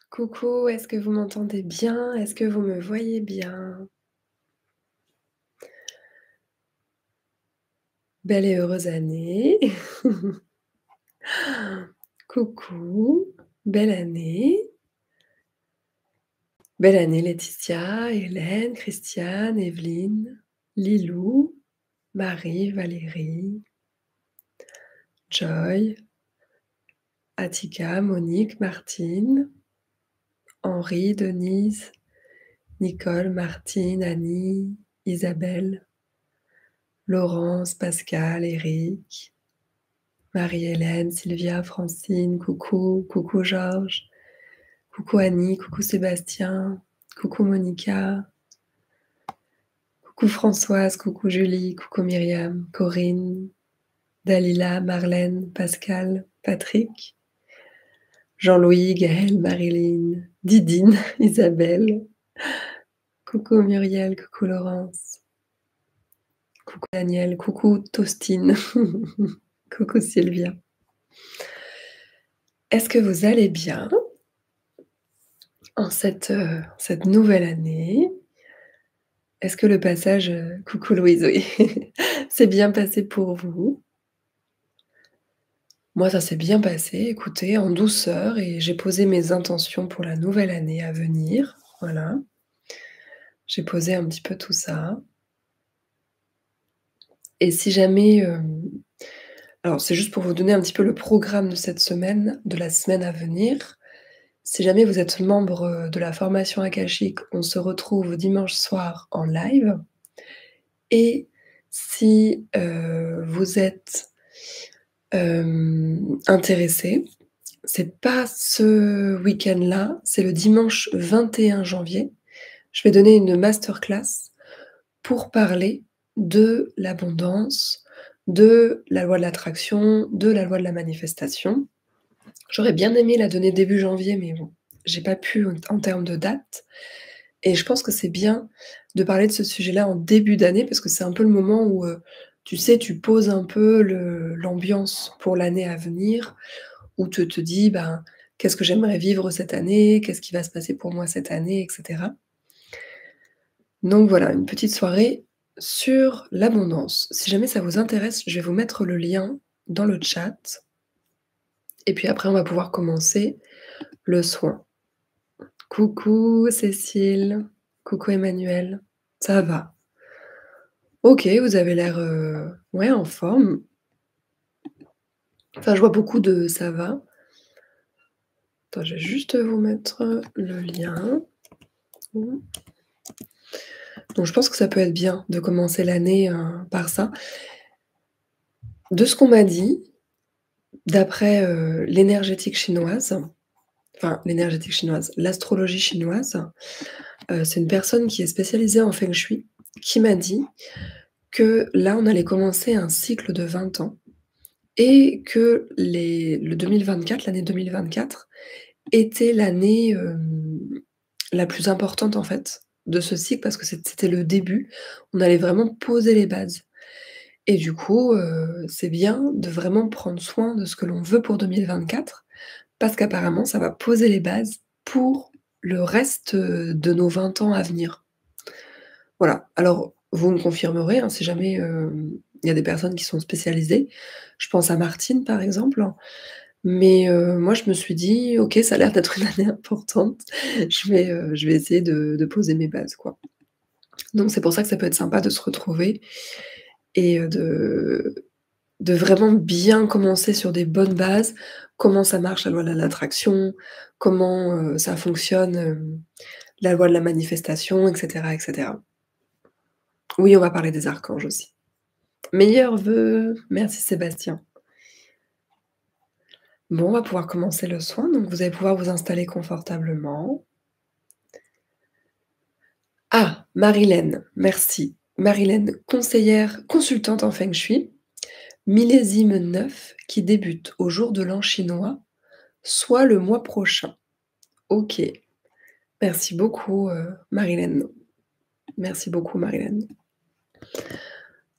Coucou, est-ce que vous m'entendez bien? Est-ce que vous me voyez bien? Belle et heureuse année. Coucou, belle année. Belle année Laetitia, Hélène, Christiane, Evelyne, Lilou, Marie, Valérie, Joy, Attika, Monique, Martine, Henri, Denise, Nicole, Martine, Annie, Isabelle, Laurence, Pascal, Eric, Marie-Hélène, Sylvia, Francine, coucou, coucou Georges, coucou Annie, coucou Sébastien, coucou Monica, coucou Françoise, coucou Julie, coucou Myriam, Corinne, Dalila, Marlène, Pascal, Patrick, Jean-Louis, Gaëlle, Marilyn, Didine, Isabelle, coucou Muriel, coucou Laurence, coucou Daniel, coucou Tostine, coucou Sylvia. Est-ce que vous allez bien en cette nouvelle année? Est-ce que le passage, coucou Louise, oui, s'est bien passé pour vous? Moi, ça s'est bien passé, écoutez, en douceur et j'ai posé mes intentions pour la nouvelle année à venir, voilà. J'ai posé un petit peu tout ça et si jamais, alors c'est juste pour vous donner un petit peu le programme de cette semaine, de la semaine à venir. Si jamais vous êtes membre, de la formation akashique, on se retrouve dimanche soir en live et si, vous êtes, intéressé, c'est pas ce week-end-là, c'est le dimanche 21 janvier. Je vais donner une masterclass pour parler de l'abondance, de la loi de l'attraction, de la loi de la manifestation. J'aurais bien aimé la donner début janvier, mais bon, j'ai pas pu en termes de date et je pense que c'est bien de parler de ce sujet-là en début d'année parce que c'est un peu le moment où, tu sais, tu poses un peu l'ambiance pour l'année à venir, où tu te dis: «Ben, qu'est-ce que j'aimerais vivre cette année? Qu'est-ce qui va se passer pour moi cette année?» et cetera. Donc voilà, une petite soirée sur l'abondance. Si jamais ça vous intéresse, je vais vous mettre le lien dans le chat et puis après on va pouvoir commencer le soin. Coucou Cécile, coucou Emmanuel, ça va? OK, vous avez l'air, ouais, en forme. Enfin, je vois beaucoup de «ça va». Attends, je vais juste vous mettre le lien. Donc je pense que ça peut être bien de commencer l'année, par ça. De ce qu'on m'a dit, d'après, l'énergétique chinoise, enfin l'énergétique chinoise, l'astrologie chinoise, c'est une personne qui est spécialisée en feng shui, qui m'a dit que là, on allait commencer un cycle de 20 ans et que le 2024, l'année 2024 était l'année, la plus importante en fait de ce cycle parce que c'était le début. On allait vraiment poser les bases. Et du coup, c'est bien de vraiment prendre soin de ce que l'on veut pour 2024 parce qu'apparemment ça va poser les bases pour le reste, de nos 20 ans à venir. Voilà, alors vous me confirmerez, hein, si jamais, il y a des personnes qui sont spécialisées. Je pense à Martine par exemple, mais moi je me suis dit: «OK, ça a l'air d'être une année importante, je vais essayer de poser mes bases, quoi». Donc c'est pour ça que ça peut être sympa de se retrouver et de vraiment bien commencer sur des bonnes bases. Comment ça marche la loi de l'attraction, comment, ça fonctionne, la loi de la manifestation et cetera et cetera. Oui, on va parler des archanges aussi. Meilleurs vœux! Merci Sébastien. Bon, on va pouvoir commencer le soin, donc vous allez pouvoir vous installer confortablement. Ah! Marilène, merci. Marilène, conseillère consultante en feng shui, millésime 9 qui débute au jour de l'an chinois, soit le mois prochain. OK. Merci beaucoup, Marilène. Merci beaucoup, Marilène.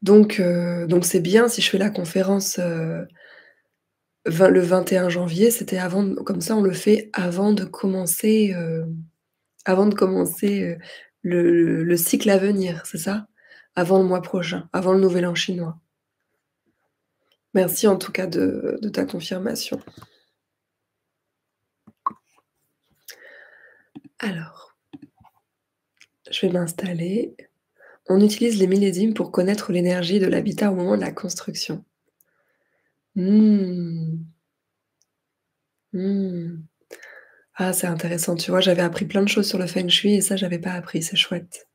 Donc c'est bien si je fais la conférence, Le 21 janvier, c'était avant d comme ça on le fait avant de commencer, le cycle à venir, c'est ça? Avant le mois prochain, avant le nouvel an chinois. Merci en tout cas de ta confirmation. Alors, je vais m'installer. On utilise les millésimes pour connaître l'énergie de l'habitat au moment de la construction. Mmh. Mmh. Ah, c'est intéressant, tu vois? J'avais appris plein de choses sur le feng shui et ça, j'avais pas appris, c'est chouette.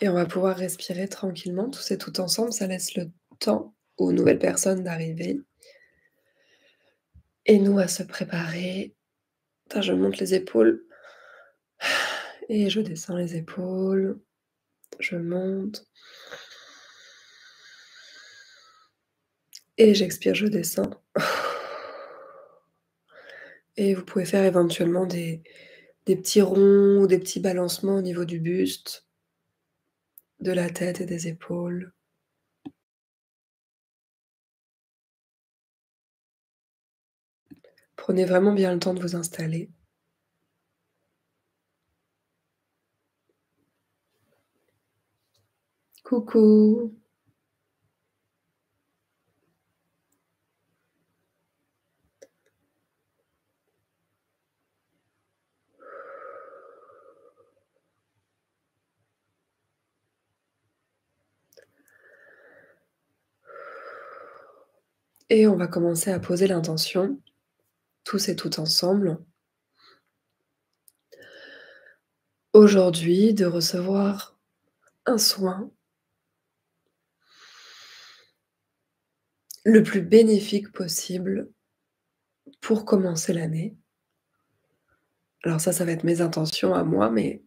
Et on va pouvoir respirer tranquillement, tous et toutes ensemble. Ça laisse le temps aux nouvelles personnes d'arriver et nous à se préparer. Attends, je monte les épaules et je descends les épaules. Je monte et j'expire, je descends. Et vous pouvez faire éventuellement des petits ronds ou des petits balancements au niveau du buste, de la tête et des épaules. Prenez vraiment bien le temps de vous installer. Coucou! Et on va commencer à poser l'intention, tous et toutes ensemble, aujourd'hui, de recevoir un soin le plus bénéfique possible pour commencer l'année. Alors ça va être mes intentions à moi, mais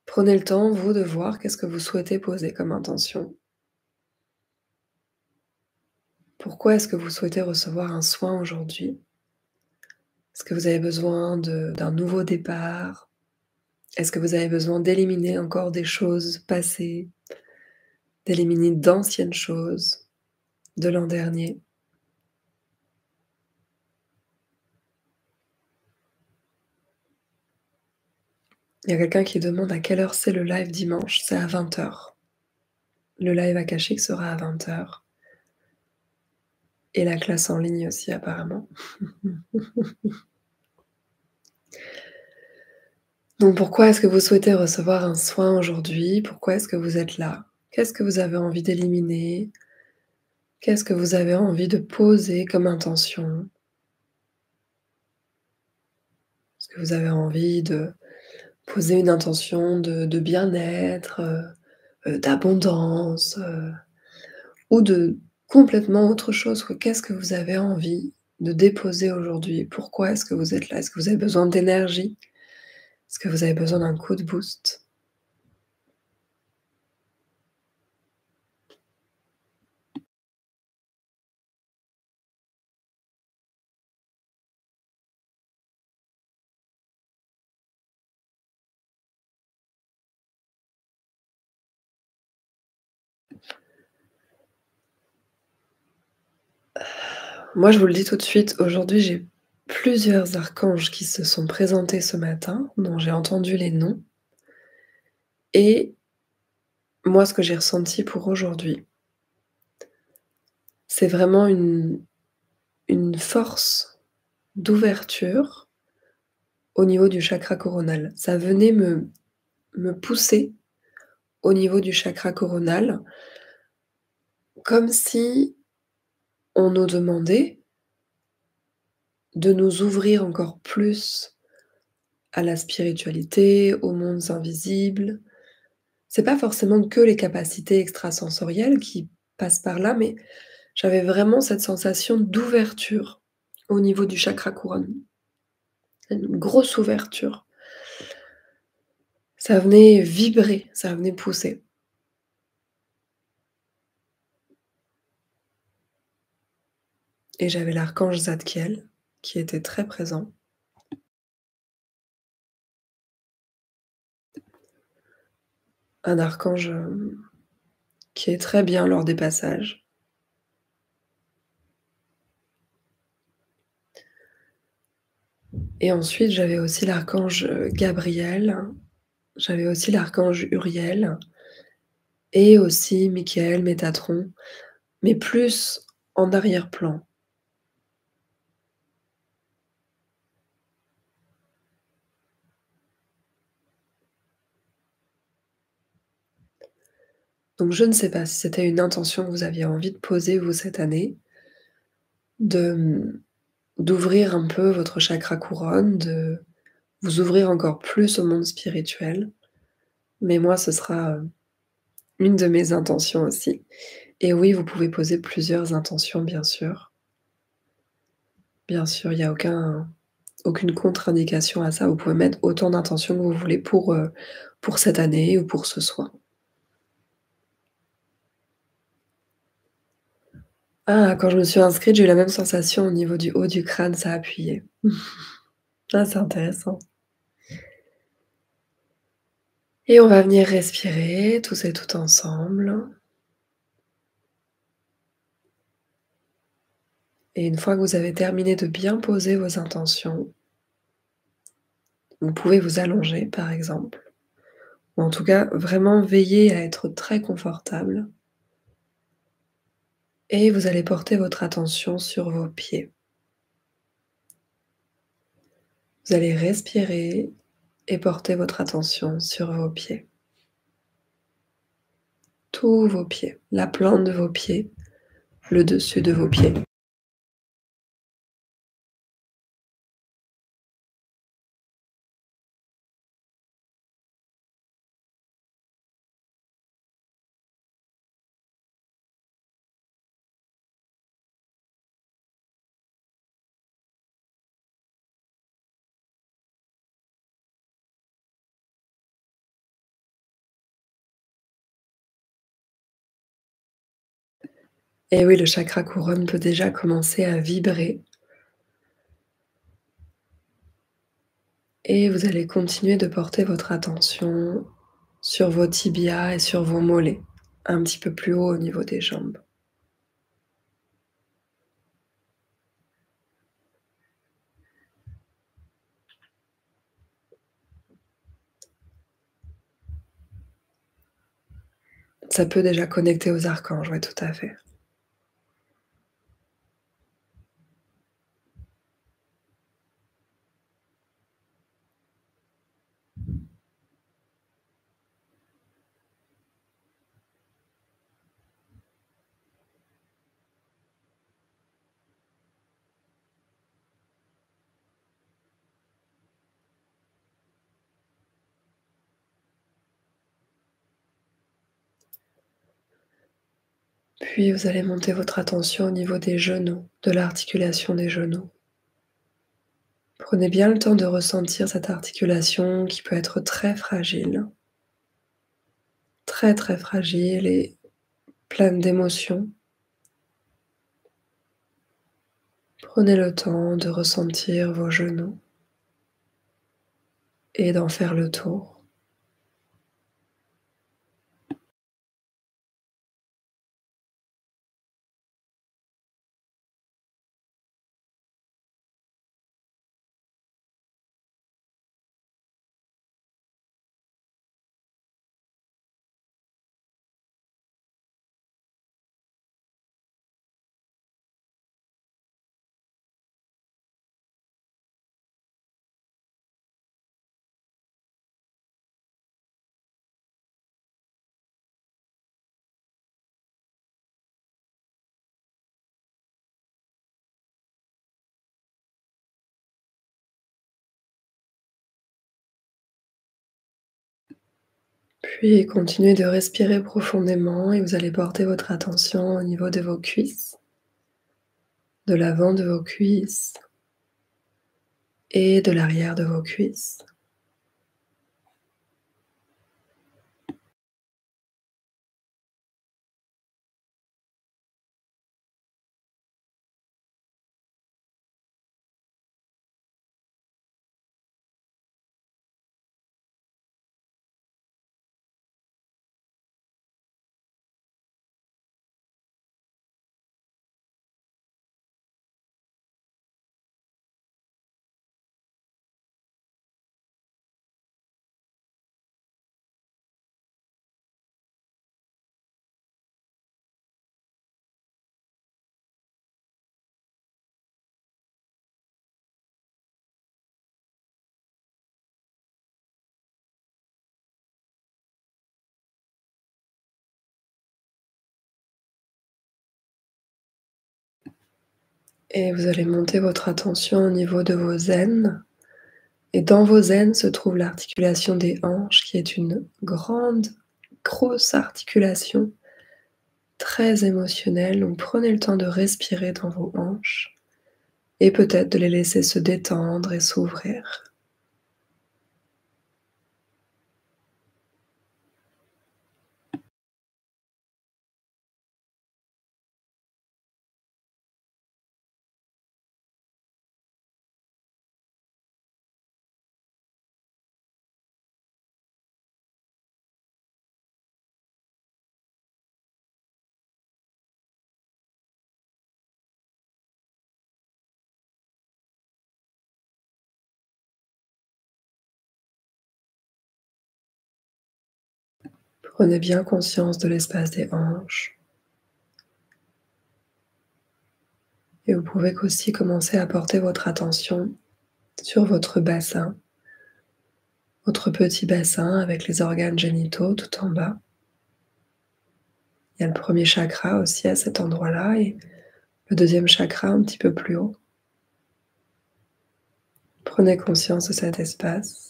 prenez le temps, vous, de voir qu'est-ce que vous souhaitez poser comme intention. Pourquoi est-ce que vous souhaitez recevoir un soin aujourd'hui? Est-ce que vous avez besoin d'un nouveau départ? Est-ce que vous avez besoin d'éliminer encore des choses passées, d'éliminer d'anciennes choses de l'an dernier? Il y a quelqu'un qui demande à quelle heure c'est le live dimanche, c'est à 20 h. Le live akashique sera à 20 h et la classe en ligne aussi apparemment. Donc pourquoi est-ce que vous souhaitez recevoir un soin aujourd'hui? Pourquoi est-ce que vous êtes là? Qu'est-ce que vous avez envie d'éliminer? Qu'est-ce que vous avez envie de poser comme intention? Est-ce que vous avez envie de poser une intention de bien-être, d'abondance, ou de complètement autre chose, quoi? Qu'est-ce que vous avez envie de déposer aujourd'hui? Pourquoi est-ce que vous êtes là? Est-ce que vous avez besoin d'énergie? Est-ce que vous avez besoin d'un coup de boost? Moi, je vous le dis tout de suite, aujourd'hui, j'ai plusieurs archanges qui se sont présentés ce matin, dont j'ai entendu les noms et moi, ce que j'ai ressenti pour aujourd'hui, c'est vraiment une force d'ouverture au niveau du chakra coronal. Ça venait me pousser au niveau du chakra coronal, comme si on nous demandait de nous ouvrir encore plus à la spiritualité, aux mondes invisibles. C'est pas forcément que les capacités extrasensorielles qui passent par là, mais j'avais vraiment cette sensation d'ouverture au niveau du chakra couronne. Une grosse ouverture. Ça venait vibrer, ça venait pousser et j'avais l'archange Zadkiel qui était très présent. un archange, qui est très bien lors des passages. Et ensuite, j'avais aussi l'archange, Gabriel, j'avais aussi l'archange Uriel et aussi Michael, Métatron, mais plus en arrière-plan. Donc je ne sais pas si c'était une intention que vous aviez envie de poser, vous, cette année, de, d'ouvrir un peu votre chakra couronne, de vous ouvrir encore plus au monde spirituel. Mais moi, ce sera, une de mes intentions aussi. Et oui, vous pouvez poser plusieurs intentions, bien sûr. Bien sûr, il y a aucune contre-indication à ça. Vous pouvez mettre autant d'intentions que vous voulez pour cette année ou pour ce soir. Ah, quand je me suis inscrite, j'ai eu la même sensation au niveau du haut du crâne, ça a appuyé. Ah, c'est intéressant. Et on va venir respirer tous et toutes ensemble. Et une fois que vous avez terminé de bien poser vos intentions, vous pouvez vous allonger, par exemple, ou en tout cas vraiment veiller à être très confortable. Et vous allez porter votre attention sur vos pieds. Vous allez respirer et porter votre attention sur vos pieds. Tous vos pieds, la plante de vos pieds, le dessus de vos pieds. Et oui, le chakra couronne peut déjà commencer à vibrer. Et vous allez continuer de porter votre attention sur vos tibias et sur vos mollets, un petit peu plus haut au niveau des jambes. Ça peut déjà connecter aux archanges, ouais, tout à fait. Puis vous allez monter votre attention au niveau des genoux, de l'articulation des genoux. Prenez bien le temps de ressentir cette articulation qui peut être très très fragile et pleine d'émotions. Prenez le temps de ressentir vos genoux et d'en faire le tour. Puis continuez de respirer profondément et vous allez porter votre attention au niveau de vos cuisses, de l'avant de vos cuisses et de l'arrière de vos cuisses. et vous allez monter votre attention au niveau de vos aines. Et dans vos aines se trouve l'articulation des hanches, qui est une grande, grosse articulation, très émotionnelle. Donc prenez le temps de respirer dans vos hanches et peut-être de les laisser se détendre et s'ouvrir. Prenez bien conscience de l'espace des hanches et vous pouvez aussi commencer à porter votre attention sur votre petit bassin avec les organes génitaux tout en bas. Il y a le premier chakra aussi à cet endroit-là et le deuxième chakra un petit peu plus haut. Prenez conscience de cet espace.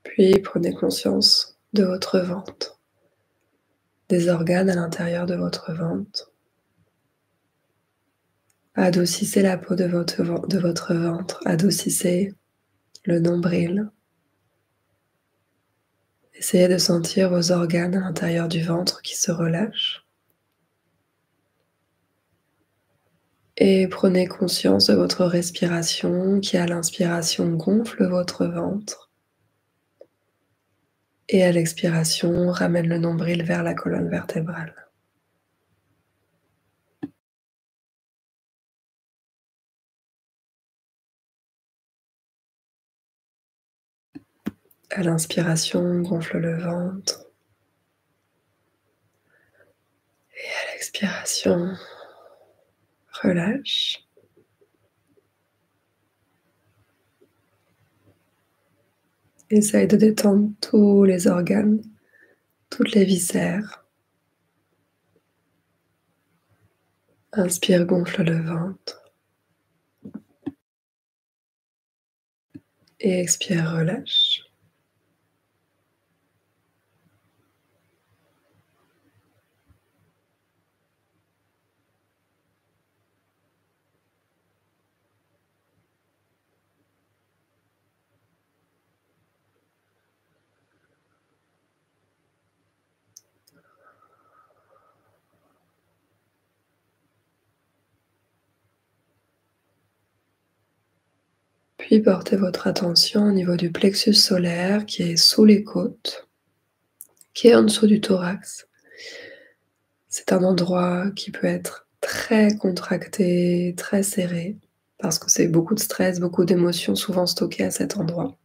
Puis prenez conscience de votre ventre, des organes à l'intérieur de votre ventre. Adoucissez la peau de votre ventre, adoucissez le nombril. Essayez de sentir vos organes à l'intérieur du ventre qui se relâchent. Et prenez conscience de votre respiration qui, à l'inspiration, gonfle votre ventre. Et à l'expiration, ramène le nombril vers la colonne vertébrale. À l'inspiration, gonfle le ventre. Et à l'expiration, relâche. Essaye de détendre tous les organes, toutes les viscères. Inspire, gonfle le ventre. Et expire, relâche. Puis portez votre attention au niveau du plexus solaire qui est sous les côtes, qui est en dessous du thorax. C'est un endroit qui peut être très contracté, très serré, parce que c'est beaucoup de stress, beaucoup d'émotions souvent stockées à cet endroit.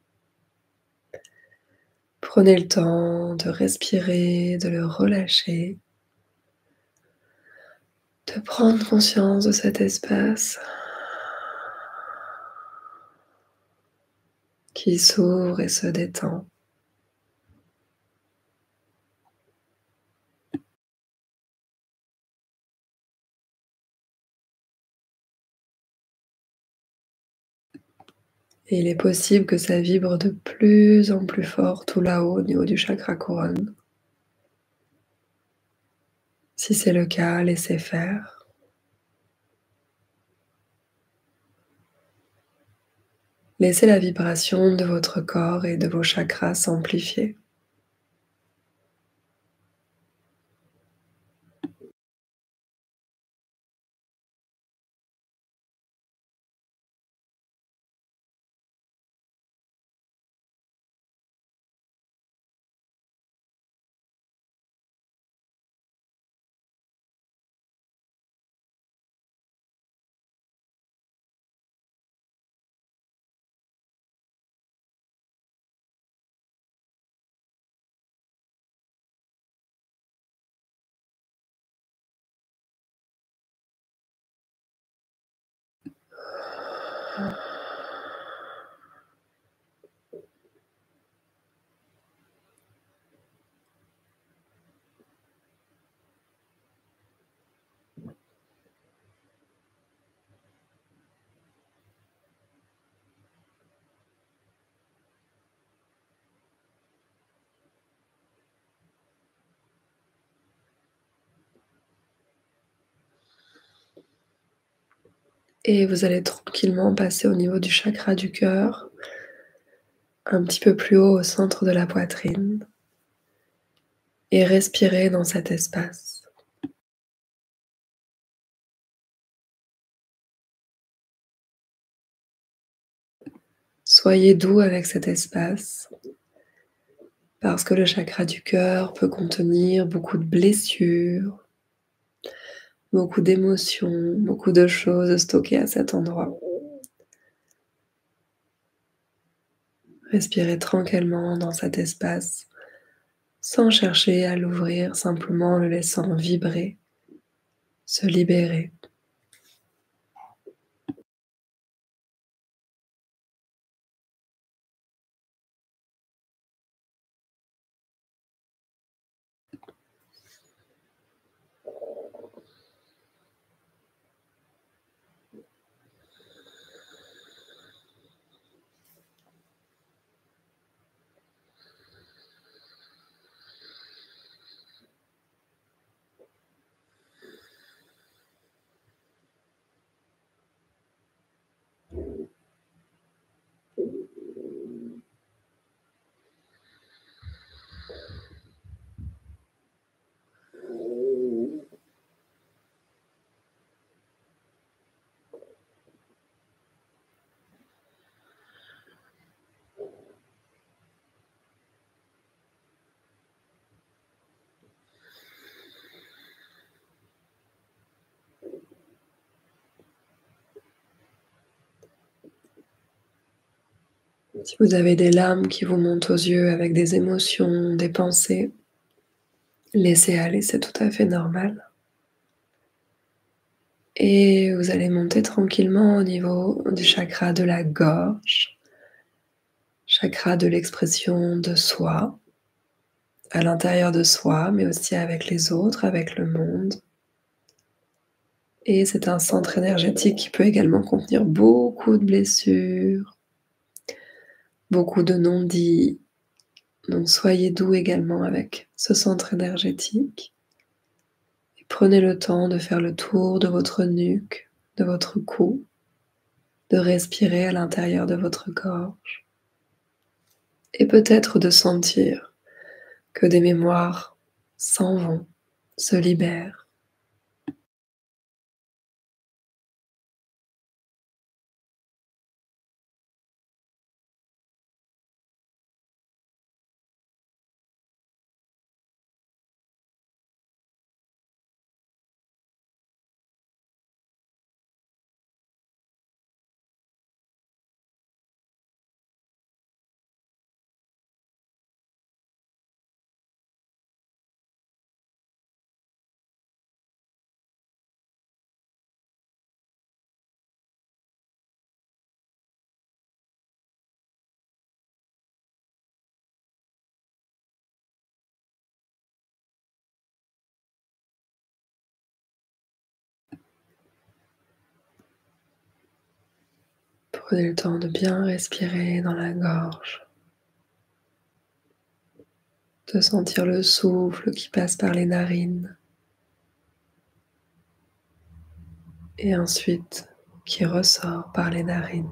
Prenez le temps de respirer, de le relâcher, de prendre conscience de cet espace qui s'ouvre et se détend. Et il est possible que ça vibre de plus en plus fort tout là-haut au niveau du chakra couronne. Si c'est le cas, laissez faire. Laissez la vibration de votre corps et de vos chakras s'amplifier. Et vous allez tranquillement passer au niveau du chakra du cœur, un petit peu plus haut au centre de la poitrine et respirer dans cet espace. Soyez doux avec cet espace parce que le chakra du cœur peut contenir beaucoup de blessures, beaucoup d'émotions, beaucoup de choses stockées à cet endroit. Respirez tranquillement dans cet espace sans chercher à l'ouvrir, simplement le laissant vibrer, se libérer. Si vous avez des larmes qui vous montent aux yeux avec des émotions, des pensées, laissez aller, c'est tout à fait normal. Et vous allez monter tranquillement au niveau du chakra de la gorge, chakra de l'expression de soi, à l'intérieur de soi, mais aussi avec les autres, avec le monde. Et c'est un centre énergétique qui peut également contenir beaucoup de blessures, beaucoup de non-dits. Donc soyez doux également avec ce centre énergétique. Et prenez le temps de faire le tour de votre nuque, de votre cou, de respirer à l'intérieur de votre gorge. Et peut-être de sentir que des mémoires s'en vont, se libèrent. Prenez le temps de bien respirer dans la gorge, de sentir le souffle qui passe par les narines et ensuite qui ressort par les narines.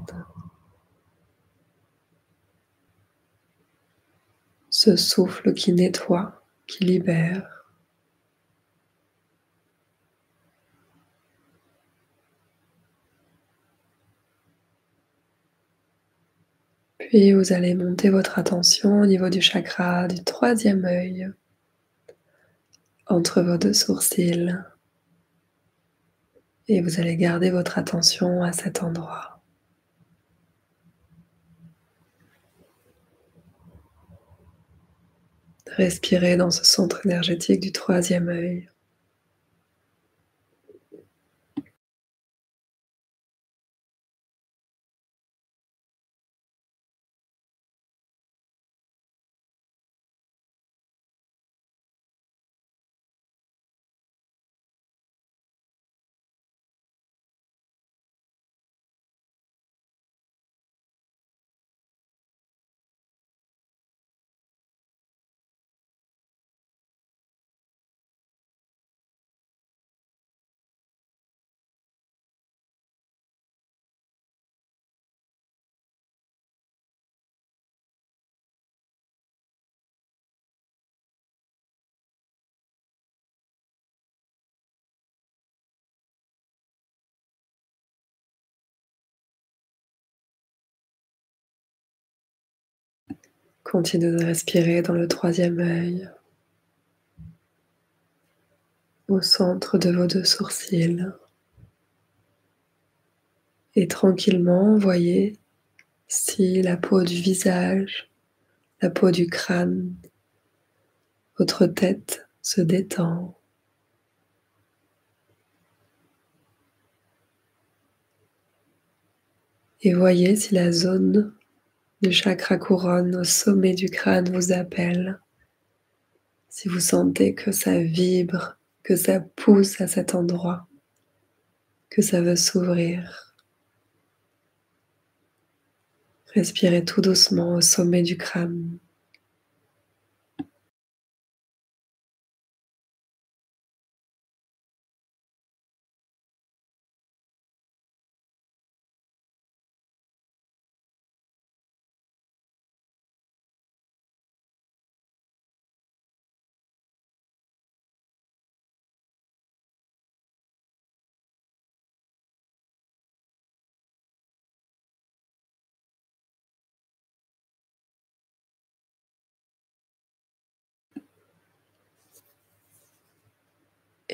Ce souffle qui nettoie, qui libère. Puis vous allez monter votre attention au niveau du chakra du troisième œil, entre vos deux sourcils, et vous allez garder votre attention à cet endroit. Respirez dans ce centre énergétique du troisième œil. Continuez de respirer dans le troisième œil, au centre de vos deux sourcils. Et tranquillement, voyez si la peau du visage, la peau du crâne, votre tête se détend. Et voyez si la zone du chakra couronne au sommet du crâne vous appelle. Si vous sentez que ça vibre, que ça pousse à cet endroit, que ça veut s'ouvrir. Respirez tout doucement au sommet du crâne.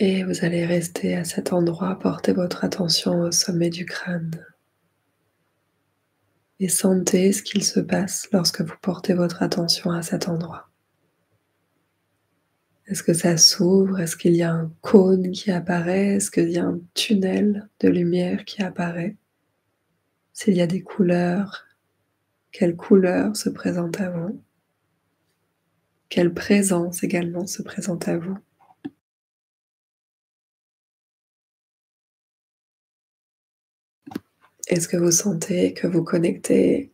Et vous allez rester à cet endroit, portez votre attention au sommet du crâne. Et sentez ce qu'il se passe lorsque vous portez votre attention à cet endroit. Est-ce que ça s'ouvre? Est-ce qu'il y a un cône qui apparaît? Est-ce qu'il y a un tunnel de lumière qui apparaît? S'il y a des couleurs, quelles couleurs se présentent à vous? Quelle présence également se présente à vous? Est-ce que vous sentez que vous connectez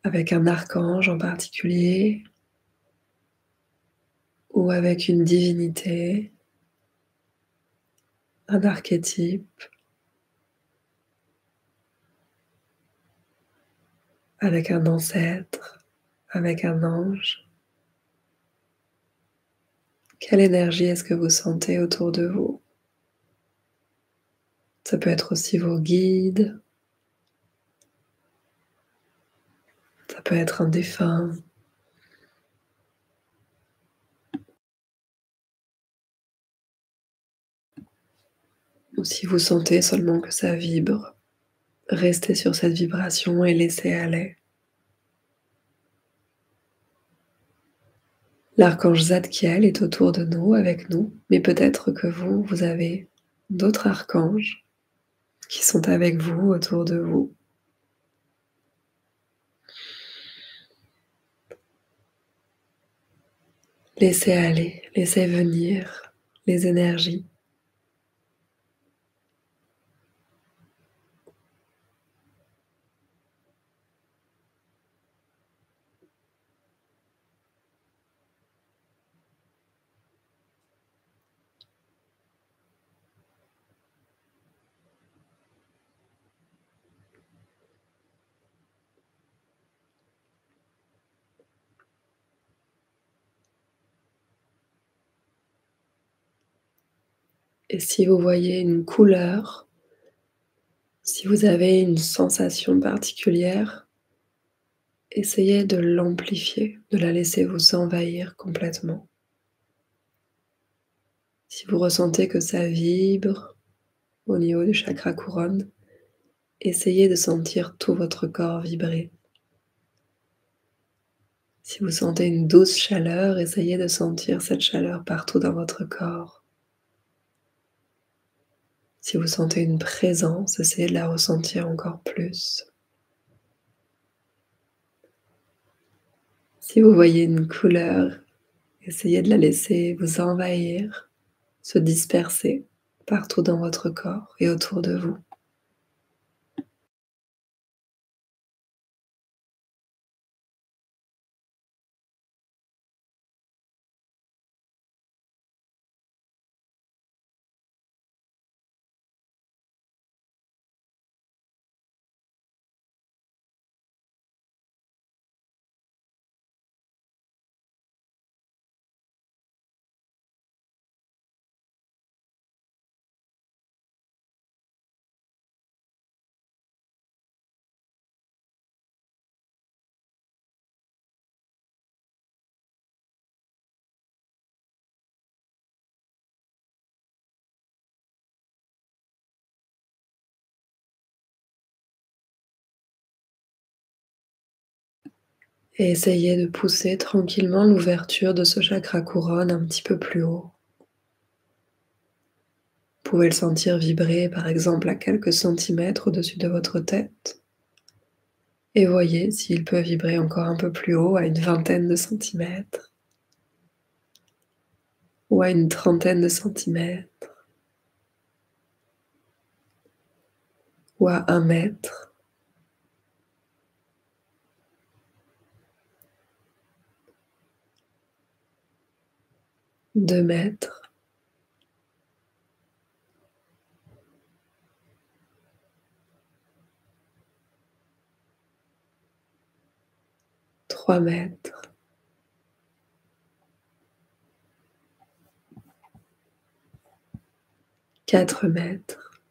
avec un archange en particulier ou avec une divinité, un archétype, avec un ancêtre, avec un ange? Quelle énergie est-ce que vous sentez autour de vous? Ça peut être aussi vos guides, ça peut être un défunt. Ou si vous sentez seulement que ça vibre, restez sur cette vibration et laissez aller. L'archange Zadkiel est autour de nous, avec nous, mais peut-être que vous, vous avez d'autres archanges qui sont avec vous, autour de vous. Laissez aller, laissez venir les énergies. Et si vous voyez une couleur, si vous avez une sensation particulière, essayez de l'amplifier, de la laisser vous envahir complètement. Si vous ressentez que ça vibre au niveau du chakra couronne, essayez de sentir tout votre corps vibrer. Si vous sentez une douce chaleur, essayez de sentir cette chaleur partout dans votre corps. Si vous sentez une présence, essayez de la ressentir encore plus. Si vous voyez une couleur, essayez de la laisser vous envahir, se disperser partout dans votre corps et autour de vous. et essayez de pousser tranquillement l'ouverture de ce chakra couronne un petit peu plus haut. Vous pouvez le sentir vibrer par exemple à quelques centimètres au-dessus de votre tête et voyez s'il peut vibrer encore un peu plus haut à une vingtaine de centimètres ou à une trentaine de centimètres ou à 1 mètre. 2 mètres, 3 mètres, 4 mètres,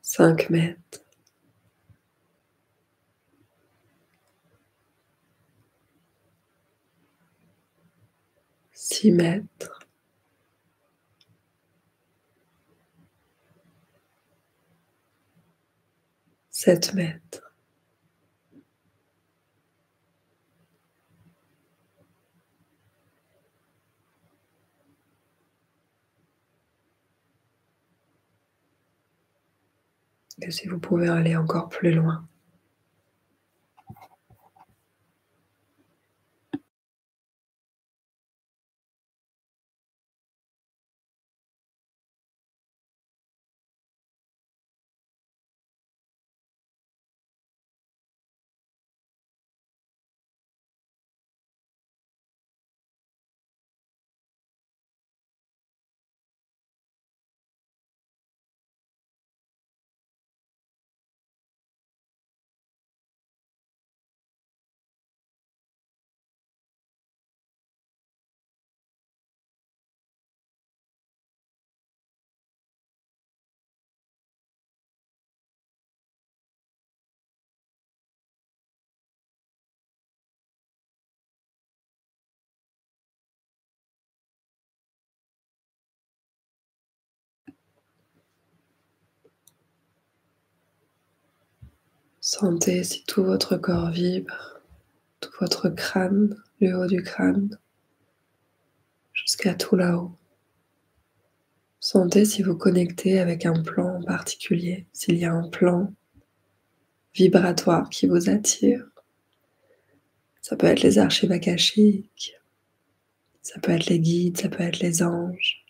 5 mètres, 6 mètres, 7 mètres. Et si vous pouvez aller encore plus loin. Sentez si tout votre corps vibre, tout votre crâne, le haut du crâne, jusqu'à tout là-haut. Sentez si vous connectez avec un plan en particulier, s'il y a un plan vibratoire qui vous attire. Ça peut être les archives akashiques, ça peut être les guides, ça peut être les anges.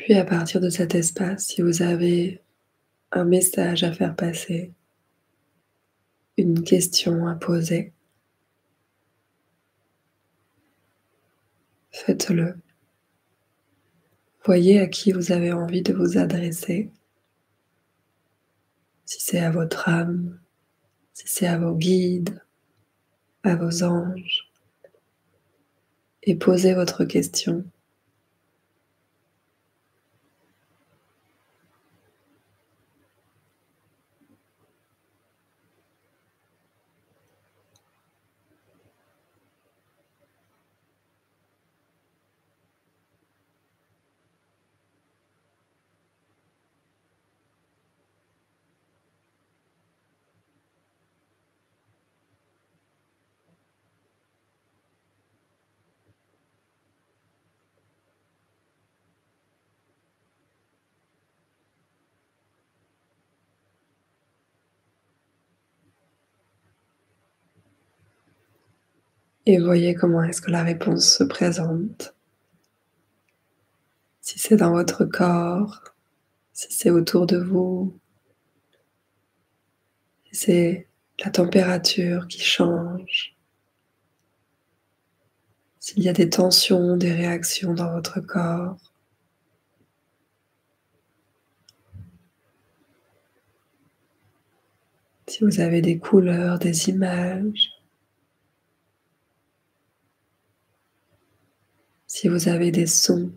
Puis à partir de cet espace, si vous avez un message à faire passer, une question à poser, faites-le. Voyez à qui vous avez envie de vous adresser, si c'est à votre âme, si c'est à vos guides, à vos anges, et posez votre question. Et voyez comment est-ce que la réponse se présente. Si c'est dans votre corps, si c'est autour de vous, si c'est la température qui change, s'il y a des tensions, des réactions dans votre corps. Si vous avez des couleurs, des images, si vous avez des sons.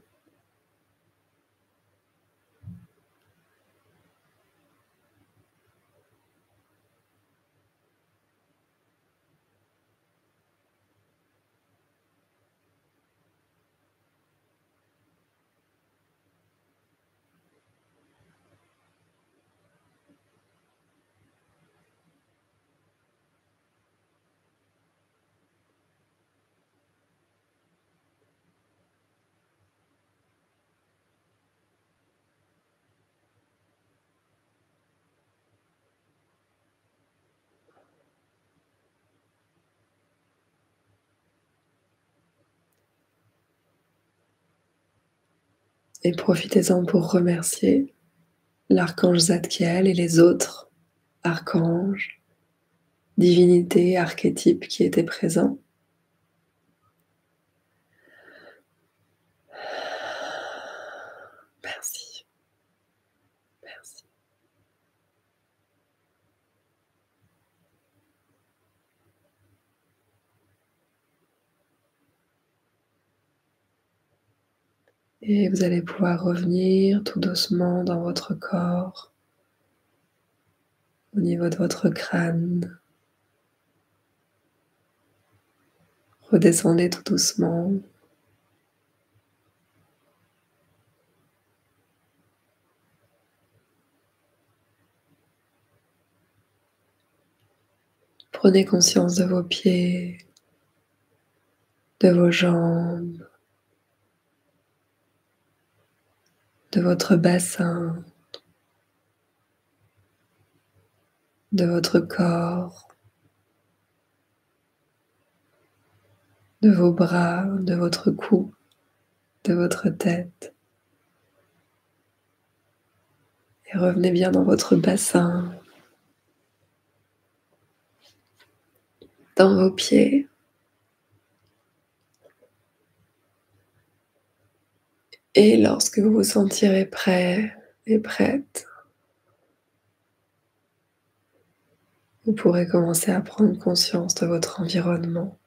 Et profitez-en pour remercier l'archange Zadkiel et les autres archanges, divinités, archétypes qui étaient présents. Merci, merci. Et vous allez pouvoir revenir tout doucement dans votre corps, au niveau de votre crâne. Redescendez tout doucement. Prenez conscience de vos pieds, de vos jambes, de votre bassin, de votre corps, de vos bras, de votre cou, de votre tête. Et revenez bien dans votre bassin, dans vos pieds. Et lorsque vous vous sentirez prêt et prête, vous pourrez commencer à prendre conscience de votre environnement.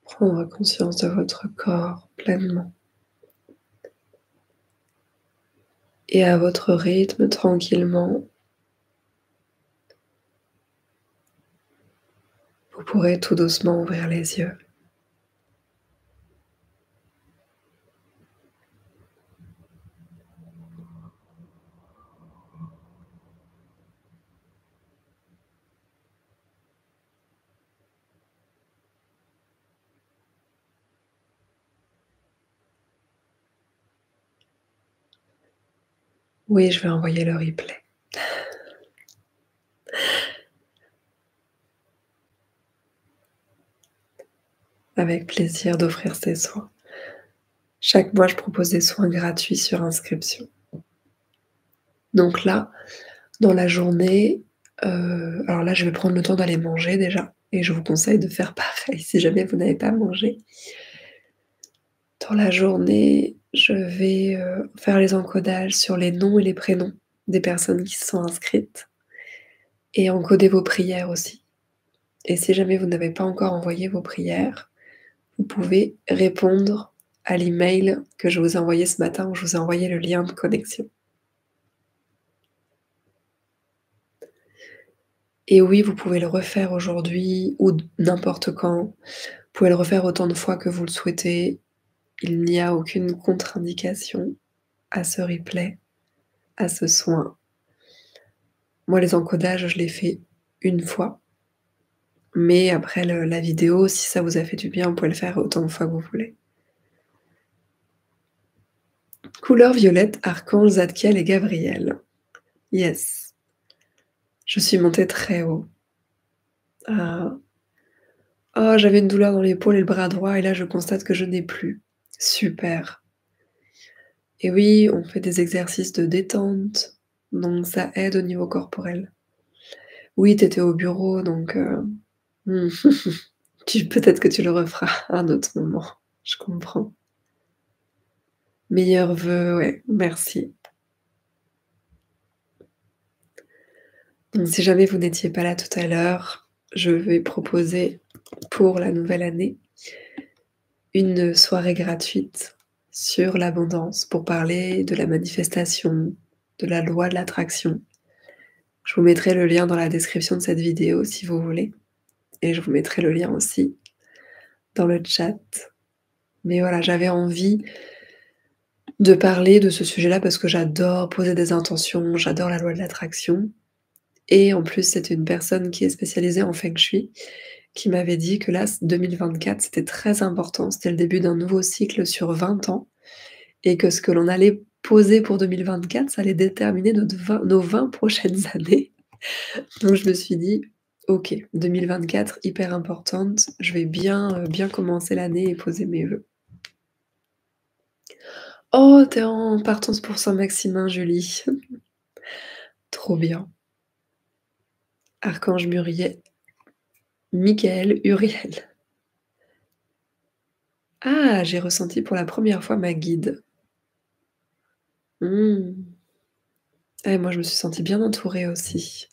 Prendre conscience de votre corps pleinement. Et à votre rythme, tranquillement, vous pourrez tout doucement ouvrir les yeux. Oui, je vais envoyer le replay. Avec plaisir d'offrir ces soins. Chaque mois, je propose des soins gratuits sur inscription. Donc là, dans la journée, alors là, je vais prendre le temps d'aller manger déjà et je vous conseille de faire pareil si jamais vous n'avez pas mangé. Dans la journée, je vais, faire les encodages sur les noms et les prénoms des personnes qui se sont inscrites et encoder vos prières aussi. Et si jamais vous n'avez pas encore envoyé vos prières, vous pouvez répondre à l'email que je vous ai envoyé ce matin, où je vous ai envoyé le lien de connexion. Et oui, vous pouvez le refaire aujourd'hui ou n'importe quand. pouvez le refaire autant de fois que vous le souhaitez. Il n'y a aucune contre-indication à ce replay, à ce soin. Moi, les encodages, je les fais une fois, mais après la vidéo, si ça vous a fait du bien, vous pouvez le faire autant de fois que vous voulez. Couleur violette, archange Zadkiel et Gabriel. Yes. Je suis montée très haut. Ah. Oh, j'avais une douleur dans l'épaule et le bras droit et là, je constate que je n'ai plus. Super. Et oui, on fait des exercices de détente, donc ça aide au niveau corporel. Oui, tu étais au bureau, donc mmh, tu peut-être que tu le referas à un autre moment. Je comprends. Meilleurs vœux, ouais, merci. Donc si jamais vous n'étiez pas là tout à l'heure, je vais proposer pour la nouvelle année une soirée gratuite sur l'abondance pour parler de la manifestation, de la loi de l'attraction. Je vous mettrai le lien dans la description de cette vidéo si vous voulez et je vous mettrai le lien aussi dans le chat. Mais voilà, j'avais envie de parler de ce sujet-là parce que j'adore poser des intentions, j'adore la loi de l'attraction et en plus, c'est une personne qui est spécialisée en feng shui qui m'avait dit que là, 2024, c'était très important, c'était le début d'un nouveau cycle sur 20 ans et que ce que l'on allait poser pour 2024, ça allait déterminer nos 20 prochaines années. Donc je me suis dit: «OK, 2024 hyper importante, je vais bien commencer l'année et poser mes vœux». Oh, tu es en partance pour Saint-Maximin, Julie. Trop bien. Archange Muriel, Michael, Uriel. Ah, j'ai ressenti pour la première fois ma guide. Mmh. Ouais, moi je me suis sentie bien entourée aussi.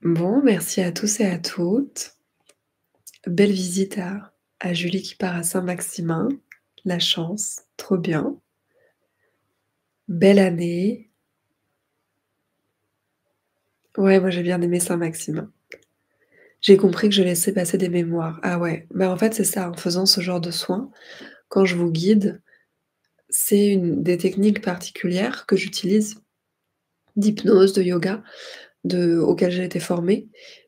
Bon, merci à tous et à toutes. Belle visite à Julie qui part à Saint-Maximin. La chance, trop bien. Belle année. Ouais, moi j'ai bien aimé Saint-Maximin. J'ai compris que je laissais passer des mémoires. Ah ouais, bah, en fait, c'est ça, en faisant ce genre de soins, quand je vous guide, c'est une des techniques particulières que j'utilise d'hypnose, de yoga, auquel j'ai été formée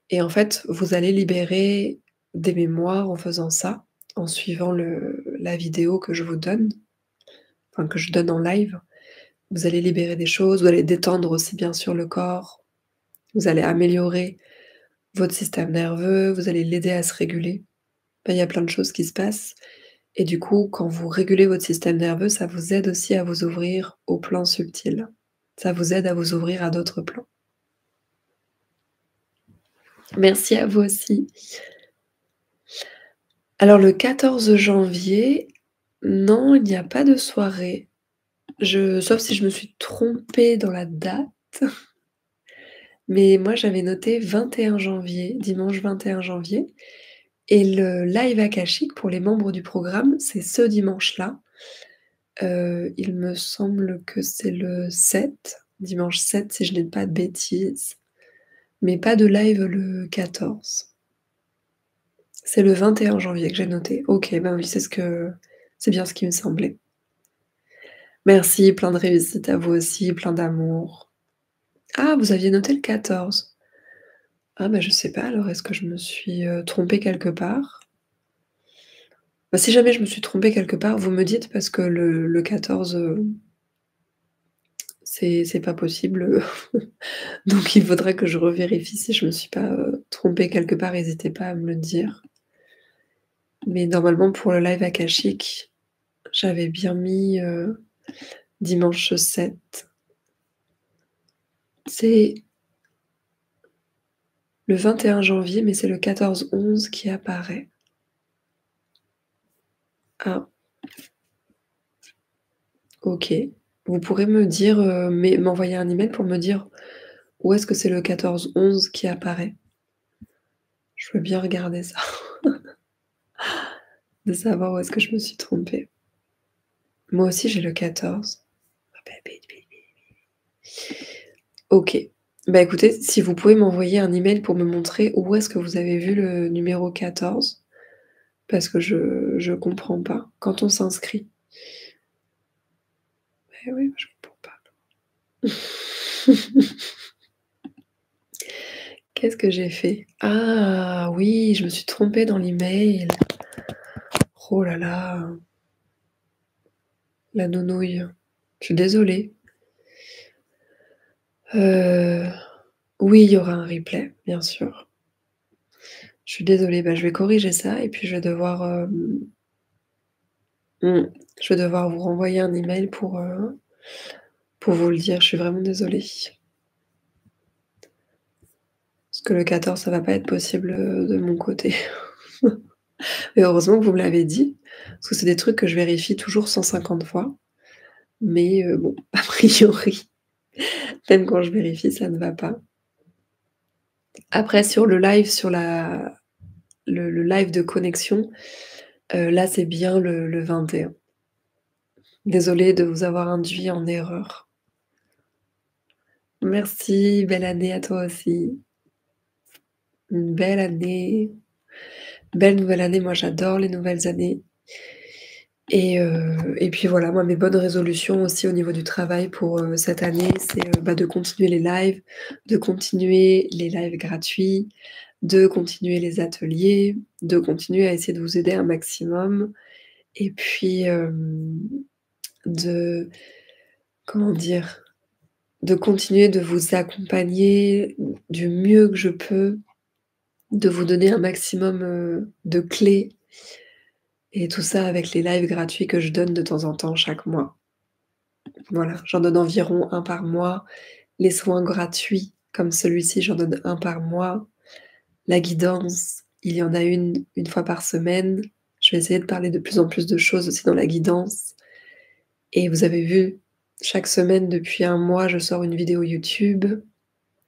et en fait, vous allez libérer des mémoires en faisant ça, en suivant la vidéo que je vous donne, enfin que je donne en live. Vous allez libérer des choses, vous allez détendre aussi bien sûr le corps, vous allez améliorer votre système nerveux, vous allez l'aider à se réguler. Enfin, il y a plein de choses qui se passent et du coup, quand vous régulez votre système nerveux, ça vous aide aussi à vous ouvrir aux plans subtils. Ça vous aide à vous ouvrir à d'autres plans. Merci à vous aussi. Alors le 14 janvier, non, il n'y a pas de soirée. Sauf si je me suis trompée dans la date, mais moi j'avais noté 21 janvier, dimanche 21 janvier et le live akashique pour les membres du programme, c'est ce dimanche-là. Il me semble que c'est le 7, dimanche 7 si je n'ai pas de bêtises, mais pas de live le 14. C'est le 21 janvier que j'ai noté. OK, ben oui, c'est bien ce qui me semblait. Merci, plein de réussite à vous aussi, plein d'amour. Ah, vous aviez noté le 14. Ah bah, je sais pas alors, est-ce que je me suis, trompée quelque part? Bah, si jamais je me suis trompée quelque part, vous me dites parce que le 14, c'est pas possible, donc il faudrait que je revérifie si je me suis pas, trompée quelque part, hésitez pas à me le dire. Mais normalement pour le live akashique, j'avais bien mis, dimanche 7. C'est le 21 janvier, mais c'est le 14-11 qui apparaît. Ah, OK. Vous pourrez me dire, m'envoyer un email pour me dire où est-ce que c'est le 14-11 qui apparaît? Je veux bien regarder ça, de savoir où est-ce que je me suis trompée. Moi aussi j'ai le 14. OK. Bah, écoutez, si vous pouvez m'envoyer un email pour me montrer où est-ce que vous avez vu le numéro 14, parce que je comprends pas. Quand on s'inscrit. Eh oui, je comprends pas. Qu'est-ce que j'ai fait? Ah oui, je me suis trompée dans l'email. Oh là là, la nounouille. Je suis désolée. Heu, oui, il y aura un replay, bien sûr. Je suis désolée, bah, je vais corriger ça et puis je vais devoir, mmh, je vais devoir vous renvoyer un email pour vous le dire. Je suis vraiment désolée. Parce que le 14, ça va pas être possible, de mon côté. Mais heureusement que vous me l'avez dit, parce que c'est des trucs que je vérifie toujours 150 fois. Mais bon, a priori, même quand je vérifie, ça ne va pas. Après sur le live, sur la le live de connexion, là, c'est bien le 21. Désolée de vous avoir induit en erreur. Merci, belle année à toi aussi. Une belle année, belle nouvelle année. Moi, j'adore les nouvelles années et puis voilà, moi, mes bonnes résolutions aussi au niveau du travail pour, cette année, c'est, bah, de continuer les lives, de continuer les lives gratuits, de continuer les ateliers, de continuer à essayer de vous aider un maximum et puis, de comment dire? De continuer de vous accompagner du mieux que je peux, de vous donner un maximum, de clés et tout ça avec les lives gratuits que je donne de temps en temps chaque mois. Voilà, j'en donne environ un par mois. Les soins gratuits comme celui-ci, j'en donne un par mois. La guidance, il y en a une fois par semaine. Je vais essayer de parler de plus en plus de choses aussi dans la guidance et vous avez vu, chaque semaine depuis un mois, je sors une vidéo YouTube.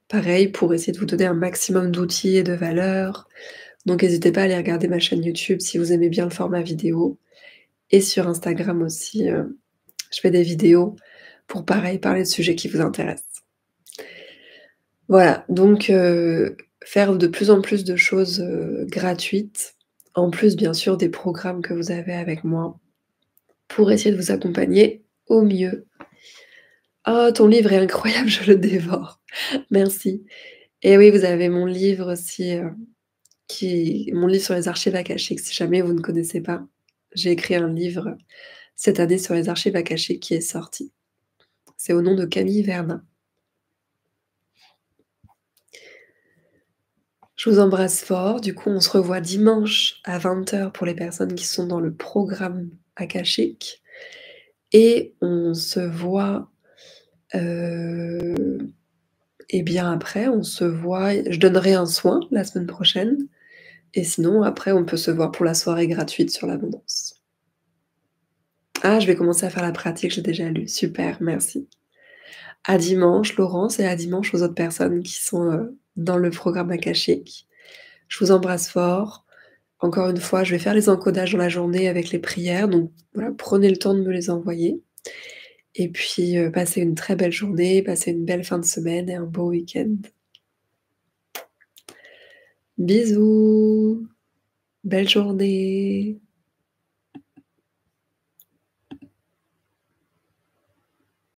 Pareil, pour essayer de vous donner un maximum d'outils et de valeurs. Donc n'hésitez pas à aller regarder ma chaîne YouTube si vous aimez bien le format vidéo et sur Instagram aussi, je fais des vidéos pour pareil, parler de sujets qui vous intéressent. Voilà, donc faire de plus en plus de choses, gratuites, en plus bien sûr des programmes que vous avez avec moi, pour essayer de vous accompagner au mieux. «Oh ton livre est incroyable, je le dévore». Merci et oui, vous avez mon livre aussi, qui mon livre sur les archives akashiques, si jamais vous ne connaissez pas. J'ai écrit un livre cette année sur les archives akashiques qui est sorti. C'est au nom de Camille Vernin. Je vous embrasse fort, du coup on se revoit dimanche à 20h pour les personnes qui sont dans le programme akashique et on se voit, heu et bien après on se voit je donnerai un soin la semaine prochaine et sinon après on peut se voir pour la soirée gratuite sur l'abondance. Ah, je vais commencer à faire la pratique, j'ai déjà lu. Super, merci. À dimanche, Laurence, et à dimanche aux autres personnes qui sont, dans le programme akashique. Je vous embrasse fort. Encore une fois, je vais faire les encodages dans la journée avec les prières, donc voilà, prenez le temps de me les envoyer et puis, passez une très belle journée, passez une belle fin de semaine et un beau week-end. Bisous, belle journée.